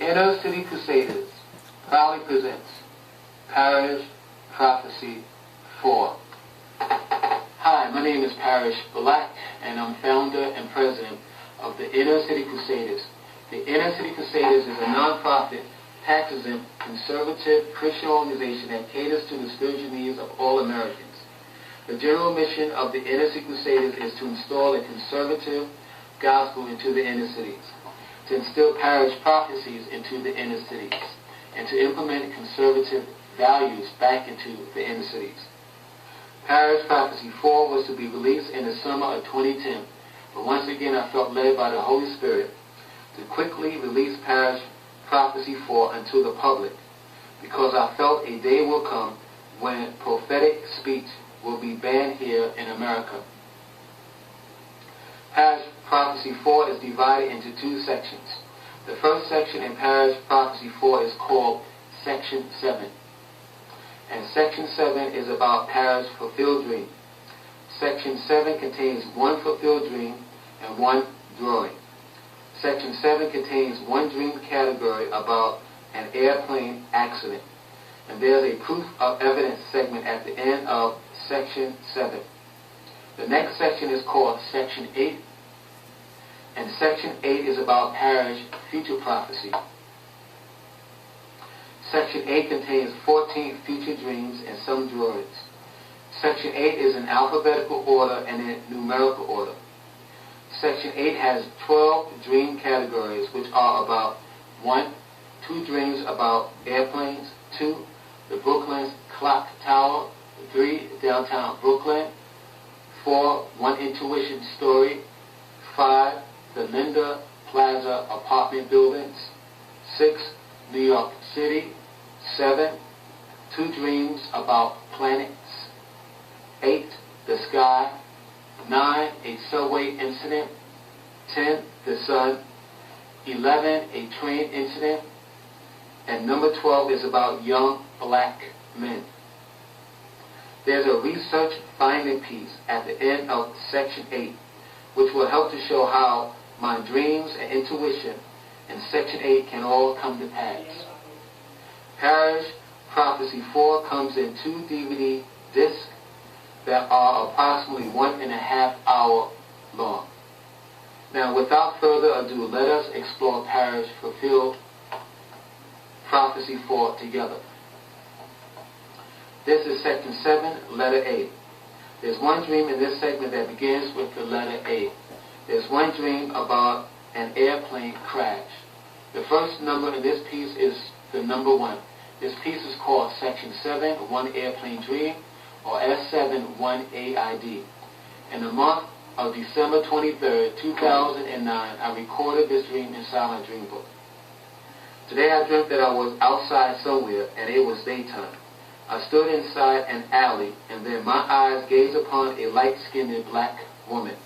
Inner City Crusaders proudly presents Parrish Prophecy 4. Hi, my name is Parrish Black, and I'm founder and president of the Inner City Crusaders. The Inner City Crusaders is a non-profit, tax-exempt, conservative Christian organization that caters to the spiritual needs of all Americans. The general mission of the Inner City Crusaders is to install a conservative gospel into the inner cities, to instill parish prophecies into the inner cities, and to implement conservative values back into the inner cities. Parrish Prophecy 4 was to be released in the summer of 2010, but once again I felt led by the Holy Spirit to quickly release Parrish Prophecy 4 unto the public, because I felt a day will come when prophetic speech will be banned here in America. Parrish Prophecy 4 is divided into two sections. The first section in Parrish Prophecy 4 is called Section 7. And Section 7 is about Parrish fulfilled dream. Section 7 contains one fulfilled dream and one drawing. Section 7 contains one dream category about an airplane accident. And there's a proof of evidence segment at the end of Section 7. The next section is called Section 8. And Section 8 is about Parrish future prophecy. Section 8 contains 14 future dreams and some drawings. Section 8 is in alphabetical order and in numerical order. Section 8 has 12 dream categories, which are about 1, 2 dreams about airplanes, 2, the Brooklyn Clock Tower, 3, downtown Brooklyn, 4, one intuition story, 5, the Linda Plaza apartment buildings, 6, New York City, 7, 2 dreams about planets, 8, the sky, 9, a subway incident, 10, the sun, 11, a train incident, and number 12 is about young black men. There's a research finding piece at the end of Section 8, which will help to show how my dreams and intuition in Section 8 can all come to pass. Parrish Prophecy 4 comes in 2 DVD discs that are approximately 1.5 hours long. Now, without further ado, let us explore Parrish Fulfilled Prophecy 4 together. This is Section 7, letter A. There's one dream in this segment that begins with the letter A. There's one dream about an airplane crash. The first number in this piece is the number 1. This piece is called Section 7, One Airplane Dream, or S7, 1AID. In the month of December 23rd, 2009, I recorded this dream inside my dream book. Today I dreamt that I was outside somewhere and it was daytime. I stood inside an alley, and then my eyes gazed upon a light-skinned black woman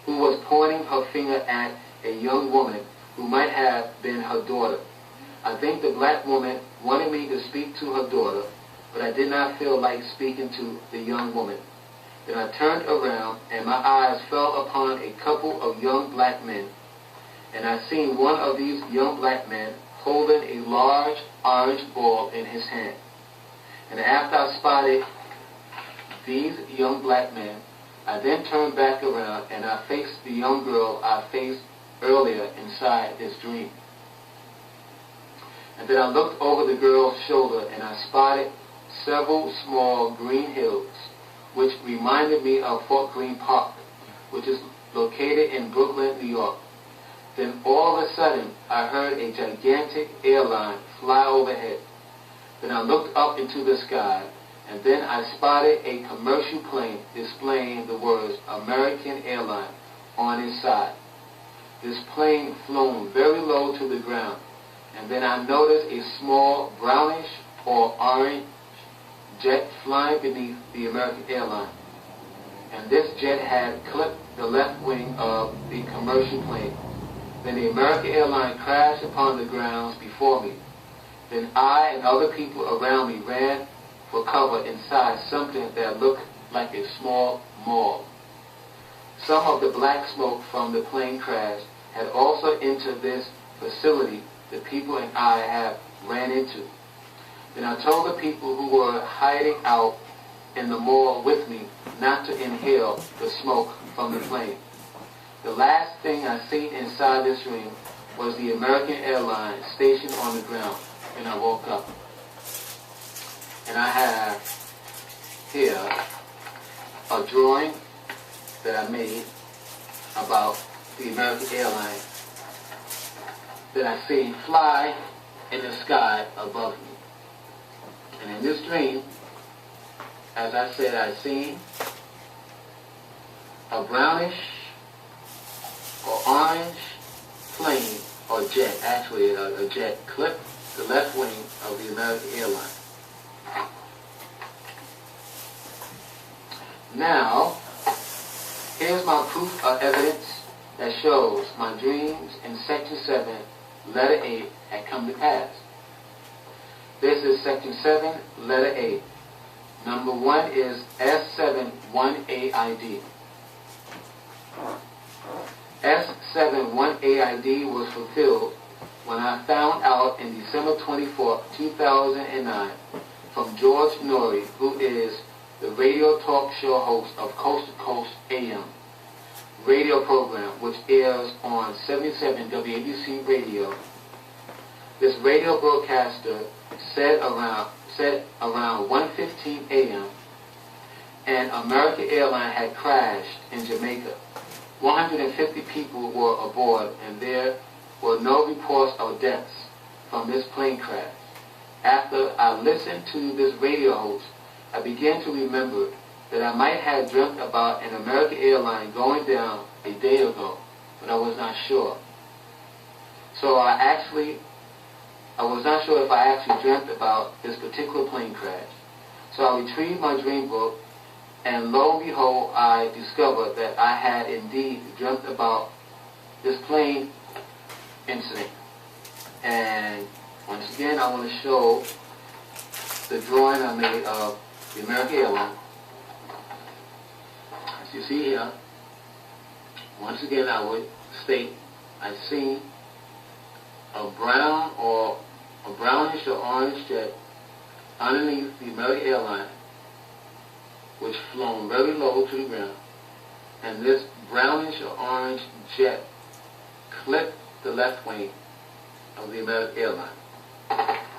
who was pointing her finger at a young woman who might have been her daughter. I think the black woman wanted me to speak to her daughter, but I did not feel like speaking to the young woman. Then I turned around, and my eyes fell upon a couple of young black men, and I seen one of these young black men holding a large orange ball in his hand. And after I spotted these young black men, I then turned back around and I faced the young girl I faced earlier inside this dream. And then I looked over the girl's shoulder and I spotted several small green hills, which reminded me of Fort Greene Park, which is located in Brooklyn, New York. Then all of a sudden, I heard a gigantic airline fly overhead. Then I looked up into the sky, and then I spotted a commercial plane displaying the words American Airline on its side. This plane flown very low to the ground, and then I noticed a small brownish or orange jet flying beneath the American Airline. And this jet had clipped the left wing of the commercial plane. Then the American Airline crashed upon the grounds before me. Then I and other people around me ran for cover inside something that looked like a small mall. Some of the black smoke from the plane crash had also entered this facility the people and I have ran into. Then I told the people who were hiding out in the mall with me not to inhale the smoke from the plane. The last thing I seen inside this dream was the American Airlines stationed on the ground when I woke up. And I have here a drawing that I made about the American Airlines that I seen fly in the sky above me. And in this dream, as I said, I seen a brownish or orange plane or jet, actually a jet, clip the left wing of the American Airlines. Now, here's my proof of evidence that shows my dreams in Section 7, Letter 8 had come to pass. This is Section 7, Letter 8. Number 1 is S71AID. S71AID was fulfilled when I found out in December 24, 2009 from George Norrie, who is the radio talk show host of Coast to Coast AM radio program, which airs on 77 WABC radio. This radio broadcaster said around 1:15 a.m. an American airline had crashed in Jamaica. 150 people were aboard, and there were no reports of deaths from this plane crash. After I listened to this radio host, I began to remember that I might have dreamt about an American airline going down a day ago, but I was not sure. So I was not sure if I actually dreamt about this particular plane crash. So I retrieved my dream book, and lo and behold, I discovered that I had indeed dreamt about this plane incident. And once again, I want to show the drawing I made of the American Airline. As you see here, once again, I would state I seen a brownish or orange jet underneath the American Airline, which flown very low to the ground, and this brownish or orange jet clipped the left wing of the American Airline.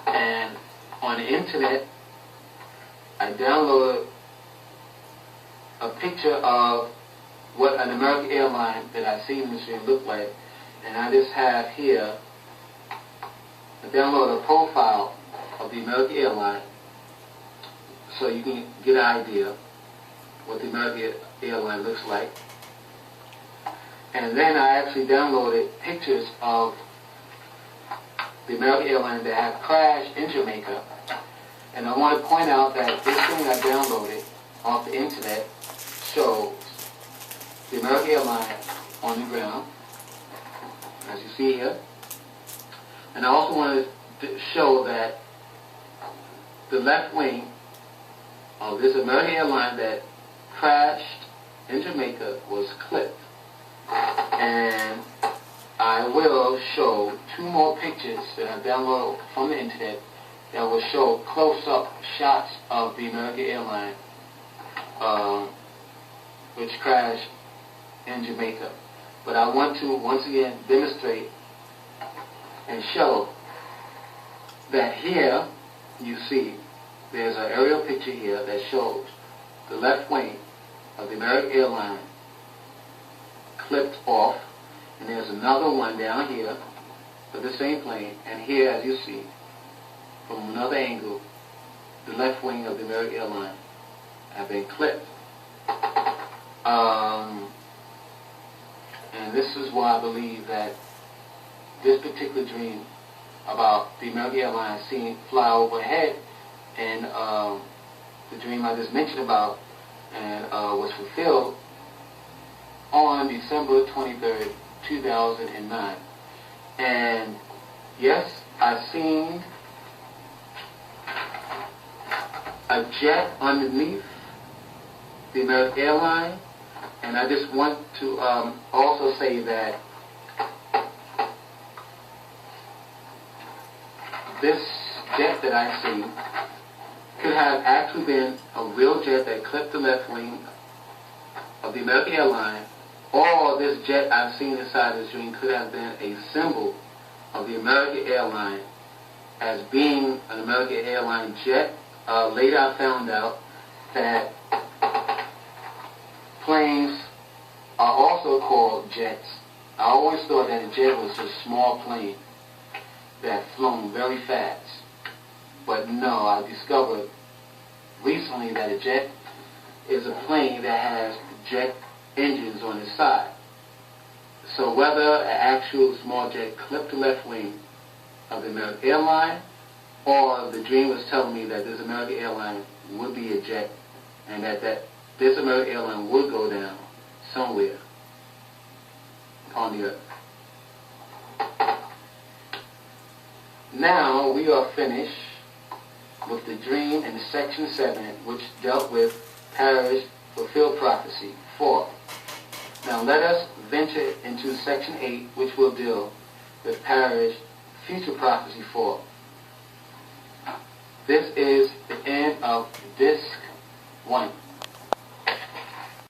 And on the internet, I downloaded a picture of what an American airline that I seen in this dream looked like, and I just have here, I downloaded a profile of the American airline so you can get an idea what the American airline looks like. And then I actually downloaded pictures of the American airline that had crashed in Jamaica. And I want to point out that this thing I downloaded off the internet shows the American airline on the ground, as you see here. And I also wanted to show that the left wing of this American airline that crashed in Jamaica was clipped. And I will show 2 more pictures that I downloaded from the internet that will show close-up shots of the American airline which crashed in Jamaica. But I want to once again demonstrate and show that here you see there's an aerial picture here that shows the left wing of the American airline clipped off, and there's another one down here of the same plane, and here, as you see from another angle, the left wing of the American airline have been clipped. And this is why I believe that this particular dream about the American airline seeing fly overhead, and the dream I just mentioned about, and was fulfilled on December 23rd, 2009. And yes, I seen a jet underneath the American airline, and I just want to also say that this jet that I see could have actually been a real jet that clipped the left wing of the American airline, or this jet I've seen inside this dream could have been a symbol of the American airline as being an American airline jet. Later I found out that planes are also called jets. I always thought that a jet was a small plane that flown very fast. But no, I discovered recently that a jet is a plane that has jet engines on its side. So whether an actual small jet clipped the left wing of the American airline, or the dream was telling me that this American airline would be a jet, and that this American airline would go down somewhere on the earth. Now we are finished with the dream in section 7, which dealt with Parrish fulfilled prophecy 4. Now let us venture into section 8, which will deal with Parrish future prophecy 4. This is the end of disc 1.